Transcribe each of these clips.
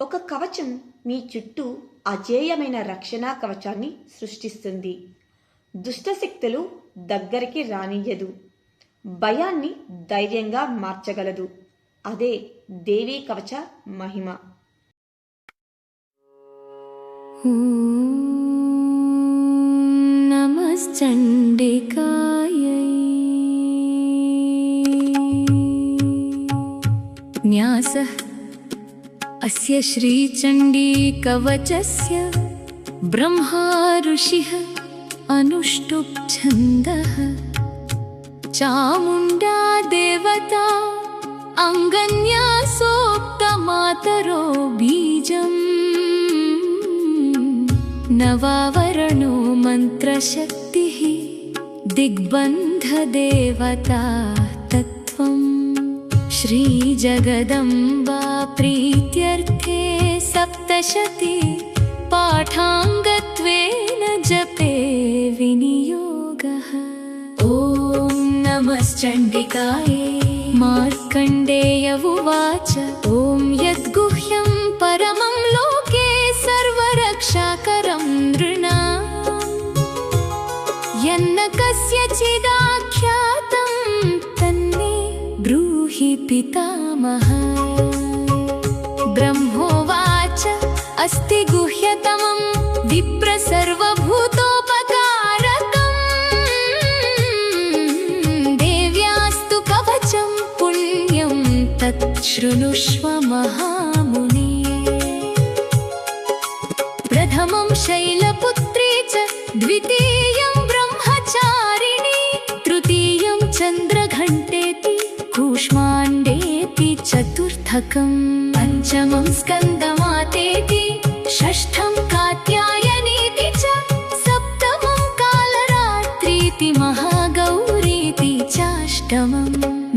ఒక కవచం మీ చుట్టూ అజేయమైన రక్షణ కవచాన్ని సృష్టిస్తుంది. దుష్టశక్తులు దగ్గరికి రానియ్యదు. భయాన్ని ధైర్యంగా మార్చగలదు. అదే దేవీ కవచ మహిమ. నమశ్చండికాయై న్యాసః అస్య శ్రీచండీ కవచస్య బ్రహ్మా ఋషిః అనుష్టుప్ ఛందః చాముండా దేవతా అంగన్యాసోక్తమాతరో బీజం నవావరణో మంత్రశక్తిః దిగ్బంధదేవతా తత్వం శ్రీజగదంబా ప్రీత్యర్థే సప్తశతి పాఠాంగత్వేన జపే వినియోగః. ఓం నమశ్చండికాయే. మార్కండేయ ఉవాచ ఓం యద్గుహ్యం పరమం లోకే సర్వరక్షాకరం నృణాం యన్న కస్యచిదాఖ్యాతం తన్మే బ్రూహి పితామహ. బ్రహ్మోవాచ అస్తి గుహ్యతమం విప్ర సర్వభూతోపకారకం దేవ్యాస్తు కవచం పుణ్యం తత్ శృణుష్వ మహామునే. ప్రథమం శైలపుత్రీ చ ద్వితీయం బ్రహ్మచారిణి తృతీయం చంద్రఘంటేతి కూష్మాండేతి చతుర్థకం పంచమం స్కందమాతేతి షష్ఠం కాత్యాయనీతి చ సప్తమం కాలరాత్రీతి మహాగౌరీతి చాష్టమం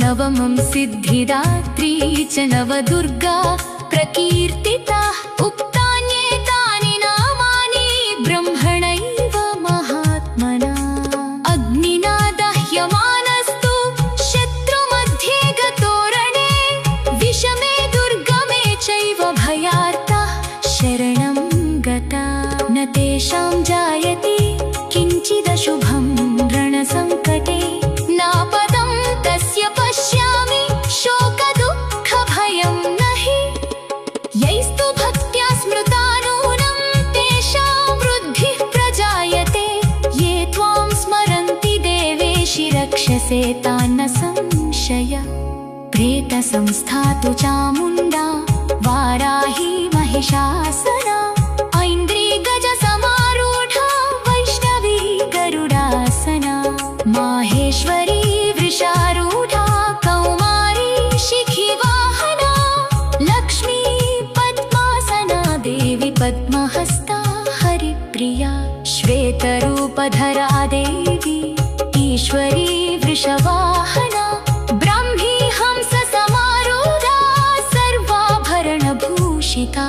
నవమం సిద్ధిదాత్రీ చ నవదుర్గా ప్రకీర్తితాః ఉక్తాన్యేతాని నామాని బ్రహ్మణైవ మహాత్మనా. అగ్నినా దహ్యమానస్తు శత్రుమధ్యే గతోరణే విషమే దుర్గమే చైవ భయార్తః శరణం గతా న తేషాం జాయతే కించిదశుభం రణసంకటే నాపదం తస్య పశ్యామి శోకదుఃఖభయం నహి. యైస్తు భక్త్యా స్మృతానూనం తేషాం వృద్ధిః ప్రజాయతే యే త్వాం స్మరంతి దేవేశి రక్షసే తాన్న సంశయ. ప్రేత సంస్థాతు చాముండా వారాహి మహిషాసనా ఐంద్రీ గజ సమారూఢా వైష్ణవీ గరుడాసనా మాహేశ్వరీ వృషారూఢా కౌమారీ శిఖివాహనా లక్ష్మీ పద్మాసనా దేవి పద్మహస్తా హరిప్రియా శ్వేతరూపధరా దేవి ఈశ్వరీ వృషవాహనా బ్రాహ్మీ హంస సమారూఢా సర్వాభరణభూషితా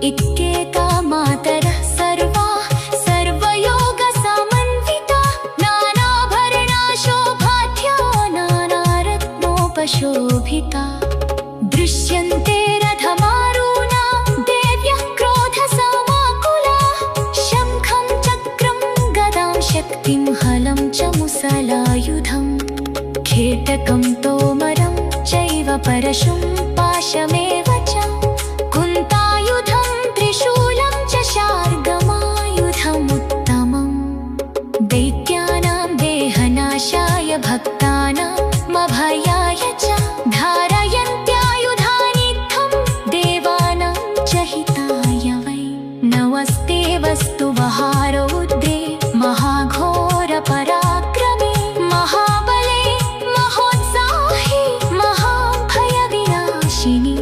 ఇత్యేతా మాతరః సర్వాః సర్వయోగ సమన్వితా నానాభరణా శోభాఢ్యా నానారత్నోపశోభితా. దృశ్యంతే రథమారూఢా దేవ్యః క్రోధసమాకులాః శంఖం చక్రం గదాం శక్తిం హలం చ ముసలాయుధం ఖేటకం తోమరం చైవ పరశుం పాశమేవ చ కుంతాయుధం త్రిశూలం చ శార్గమాయుధముత్తమం దైత్యానాం దేహనాశాయ భక్తానామభయాయ చ ధారయంత్యాయుధానిత్థం దేవానాం చ హితాయ వై. నమస్తే వస్తు వహారౌద్రే మహాఘోర పరాక్రమే మహాబలే మహోత్సాహి మహాభయ వినాశిని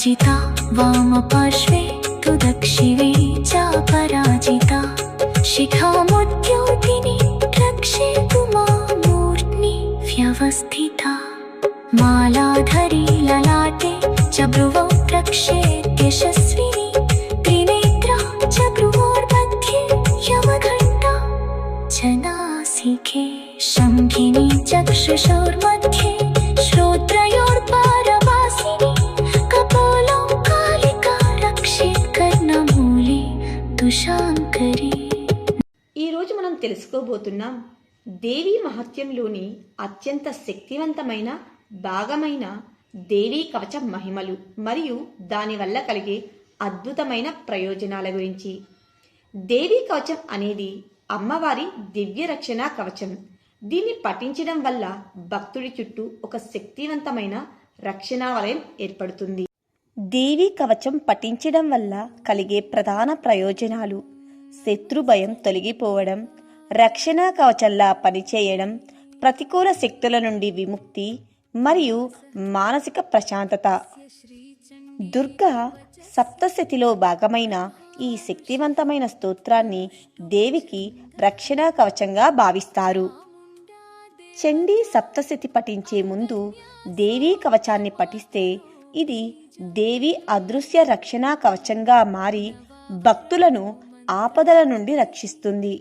पराजिता वामपार्श्वे तु दक्षिणे चापराजिता शिखामुद्योतिनी रक्षेतु मामूर्ध्नि व्यवस्थिता मालाधरी ललाटे च भ्रुवौ रक्षेत् यशस्विनी त्रिनेत्रा च भ्रुवोर्मध्ये यमघण्टा च नासिके शङ्खिनी चक्षुषोर्मध्ये श्रोत्रयोर्पारवासिनी कपोलो कालिका रक्षेत् कर्णमूले तुषाङ्करी। ఈరోజు మనం తెలుసుకోబోతున్నాం దేవీ మహత్యంలోని అత్యంత శక్తివంతమైన భాగమైన దేవీ కవచ మహిమలు మరియు దానివల్ల కలిగే అద్భుతమైన ప్రయోజనాల గురించి. దేవీ కవచం అనేది అమ్మవారి దివ్య రక్షణ కవచం. దీన్ని పఠించడం వల్ల భక్తుడి చుట్టూ ఒక శక్తివంతమైన రక్షణ వలయం ఏర్పడుతుంది. దేవీ కవచం పఠించడం వల్ల కలిగే ప్రధాన ప్రయోజనాలు: శత్రు భయం తొలగిపోవడం, రక్షణ కవచంలా పనిచేయడం, ప్రతికూల శక్తుల నుండి విముక్తి మరియు మానసిక ప్రశాంతత. దుర్గా సప్తశతిలో భాగమైన ఈ శక్తివంతమైన స్తోత్రాన్ని దేవికి రక్షణ కవచంగా భావిస్తారు. చండీ సప్తశతి పఠించే ముందు దేవీ కవచాన్ని పఠిస్తే ఇది దేవి అదృశ్య రక్షణ కవచంగా మారి భక్తులను ఆపదల నుండి రక్షిస్తుంది.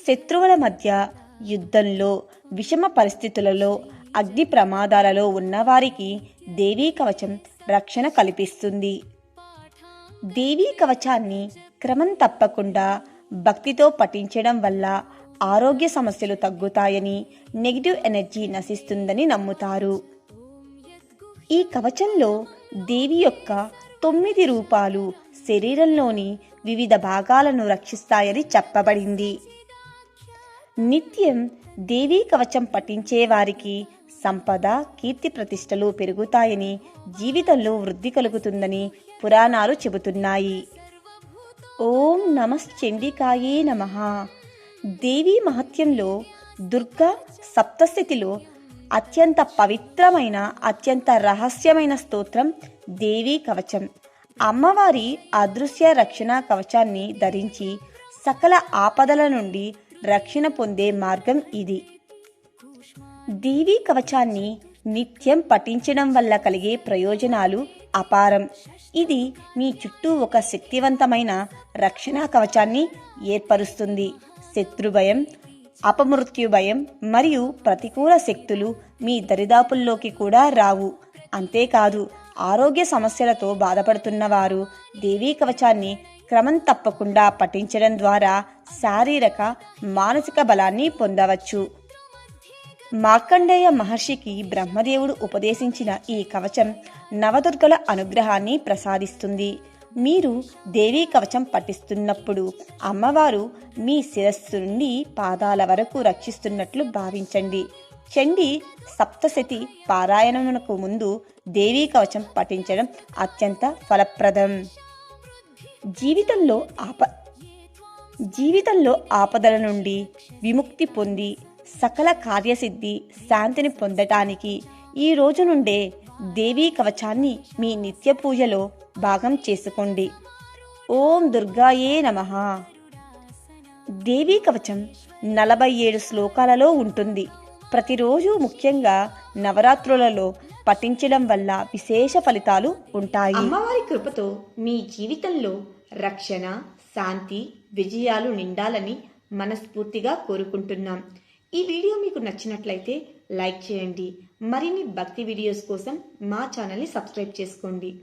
శత్రువుల మధ్య యుద్ధంలో, విషమ పరిస్థితులలో, అగ్ని ప్రమాదాలలో ఉన్నవారికి దేవీ కవచం రక్షణ కల్పిస్తుంది. దేవీ కవచాన్ని క్రమం తప్పకుండా భక్తితో పఠించడం వల్ల ఆరోగ్య సమస్యలు తగ్గుతాయని, నెగిటివ్ ఎనర్జీ నశిస్తుందని నమ్ముతారు. ఈ కవచంలో దేవి యొక్క 9 రూపాలు శరీరంలోని వివిధ భాగాలను రక్షిస్తాయని చెప్పబడింది. నిత్యం దేవీ కవచం పఠించే వారికి సంపద, కీర్తి ప్రతిష్టలు పెరుగుతాయని, జీవితంలో వృద్ధి కలుగుతుందని పురాణాలు చెబుతున్నాయి. ఓం నమశ్చండికాయే నమః. దేవీ మహత్యంలో దుర్గా సప్తశతిలో అత్యంత పవిత్రమైన, అత్యంత రహస్యమైన స్తోత్రం దేవీ కవచం. అమ్మవారి అదృశ్య రక్షణ కవచాన్ని ధరించి సకల ఆపదల నుండి రక్షణ పొందే మార్గం ఇది. దేవీ కవచాన్ని నిత్యం పఠించడం వల్ల కలిగే ప్రయోజనాలు అపారం. ఇది మీ చుట్టూ ఒక శక్తివంతమైన రక్షణ కవచాన్ని ఏర్పరుస్తుంది. శత్రు భయం, అపమృత్యు భయం మరియు ప్రతికూల శక్తులు మీ దరిదాపుల్లోకి కూడా రావు. అంతేకాదు, ఆరోగ్య సమస్యలతో బాధపడుతున్నవారు దేవీ కవచాన్ని క్రమం తప్పకుండా పఠించడం ద్వారా శారీరక, మానసిక బలాన్ని పొందవచ్చు. మార్కండేయ మహర్షికి బ్రహ్మదేవుడు ఉపదేశించిన ఈ కవచం నవదుర్గల అనుగ్రహాన్ని ప్రసాదిస్తుంది. మీరు దేవీ కవచం పఠిస్తున్నప్పుడు అమ్మవారు మీ శిరస్సు నుండి పాదాల వరకు రక్షిస్తున్నట్లు భావించండి. చండీ సప్తశతి పారాయణమునకు ముందు దేవీ కవచం పఠించడం అత్యంత ఫలప్రదం. జీవితంలో ఆపదల నుండి విముక్తి పొంది సకల కార్యసిద్ధి, శాంతిని పొందటానికి ఈ రోజు నుండే దేవీ కవచాన్ని మీ నిత్య పూజలో భాగం చేసుకోండి. ఓం దుర్గాయే నమః. దేవీ కవచం 47 శ్లోకాలలో ఉంటుంది. ప్రతిరోజు, ముఖ్యంగా నవరాత్రులలో పఠించడం వల్ల విశేష ఫలితాలు ఉంటాయి. అమ్మవారి కృపతో మీ జీవితంలో రక్షణ, శాంతి, విజయాలు నిండాలని మనస్ఫూర్తిగా కోరుకుంటున్నాం. ఈ వీడియో మీకు నచ్చినట్లయితే లైక్ చేయండి. మరిన్ని భక్తి వీడియోస్ కోసం మా ఛానల్ని సబ్స్క్రైబ్ చేసుకోండి.